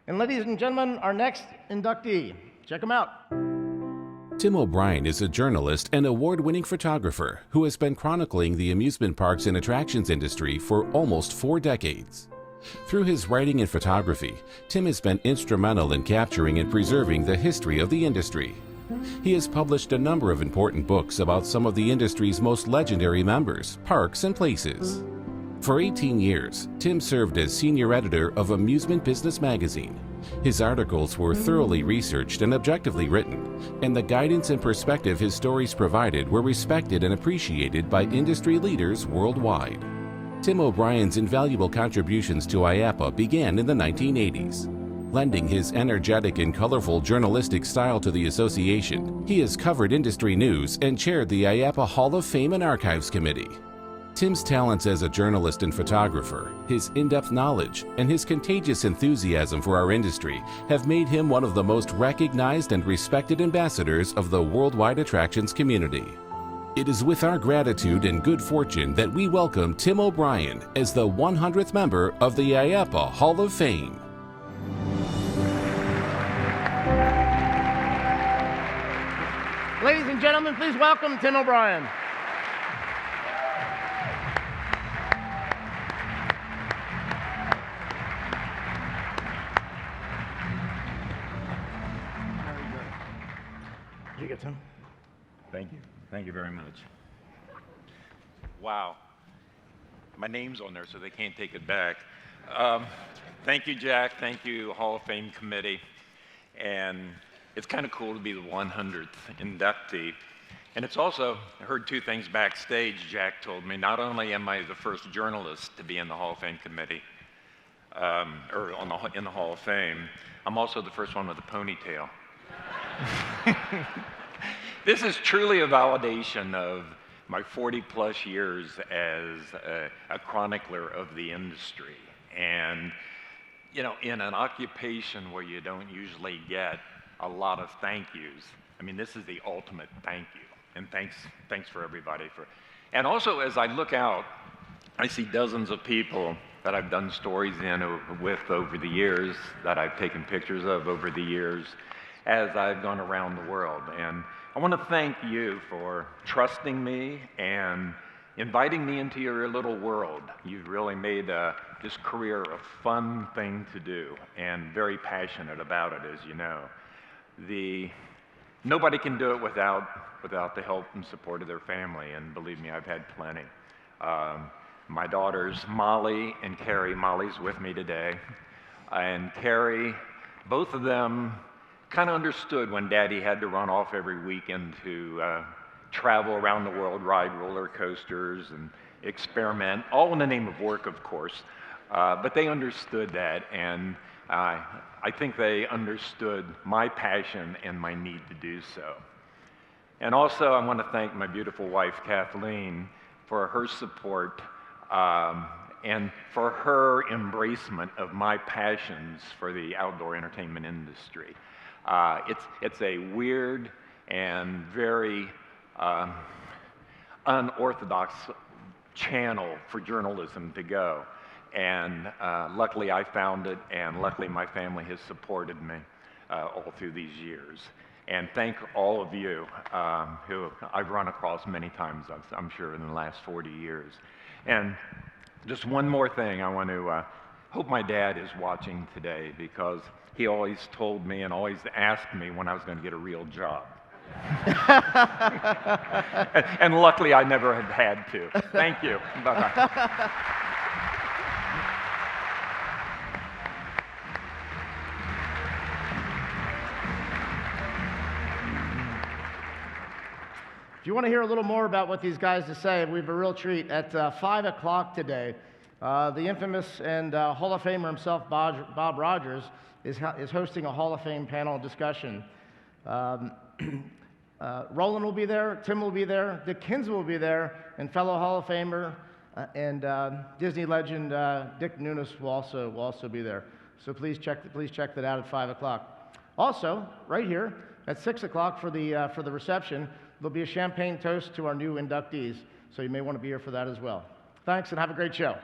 And ladies and gentlemen, our next inductee. Check him out. Tim O'Brien is a journalist and award-winning photographer who has been chronicling the amusement parks and attractions industry for almost 4 decades. Through his writing and photography, Tim has been instrumental in capturing and preserving the history of the industry. He has published a number of important books about some of the industry's most legendary members, parks, and places. For 18 years, Tim served as senior editor of Amusement Business magazine. His articles were thoroughly researched and objectively written, and the guidance and perspective his stories provided were respected and appreciated by industry leaders worldwide. Tim O'Brien's invaluable contributions to IAAPA began in the 1980s. Lending his energetic and colorful journalistic style to the association, he has covered industry news and chaired the IAAPA Hall of Fame and Archives Committee. Tim's talents as a journalist and photographer, his in-depth knowledge, and his contagious enthusiasm for our industry have made him one of the most recognized and respected ambassadors of the worldwide attractions community. It is with our gratitude and good fortune that we welcome Tim O'Brien as the 100th member of the IAAPA Hall of Fame. Ladies and gentlemen, please welcome Tim O'Brien. Did you get some? Thank you. Thank you very much. Wow. My name's on there, so they can't take it back. Thank you, Jack. Thank you, Hall of Fame Committee. And it's kind of cool to be the 100th inductee. And it's also, I heard 2 things backstage. Jack told me, not only am I the first journalist to be in the Hall of Fame Committee, in the Hall of Fame, I'm also the first one with a ponytail. This is truly a validation of my 40-plus years as a chronicler of the industry. And, you know, in an occupation where you don't usually get a lot of thank yous, I mean, this is the ultimate thank you. And thanks for everybody for. And also, as I look out, I see dozens of people that I've done stories with over the years, that I've taken pictures of over the years, as I've gone around the world. And I want to thank you for trusting me and inviting me into your little world. You've really made this career a fun thing to do, and very passionate about it, as you know. Nobody can do it without the help and support of their family, and believe me, I've had plenty. My daughters, Molly and Carrie, Molly's with me today, and Carrie, both of them kind of understood when Daddy had to run off every weekend to travel around the world, ride roller coasters and experiment, all in the name of work, of course. But they understood that, and I think they understood my passion and my need to do so. And also, I want to thank my beautiful wife, Kathleen, for her support and for her embracement of my passions for the outdoor entertainment industry. It's a weird and very unorthodox channel for journalism to go. And luckily I found it, and luckily my family has supported me all through these years. And thank all of you who I've run across many times, I'm sure, in the last 40 years. And just one more thing, I want to hope my dad is watching today, because he always told me and always asked me when I was going to get a real job. And luckily I never had to. Thank you. Bye-bye. If you want to hear a little more about what these guys have to say, we have a real treat. At 5 o'clock today, the infamous and Hall of Famer himself, Bob Rogers, is hosting a Hall of Fame panel discussion. Roland will be there, Tim will be there, Dick Kinsey will be there, and fellow Hall of Famer and Disney legend Dick Nunis will also be there. So please check that out at 5 o'clock. Also, right here at 6 o'clock for the reception, there'll be a champagne toast to our new inductees. So you may want to be here for that as well. Thanks, and have a great show.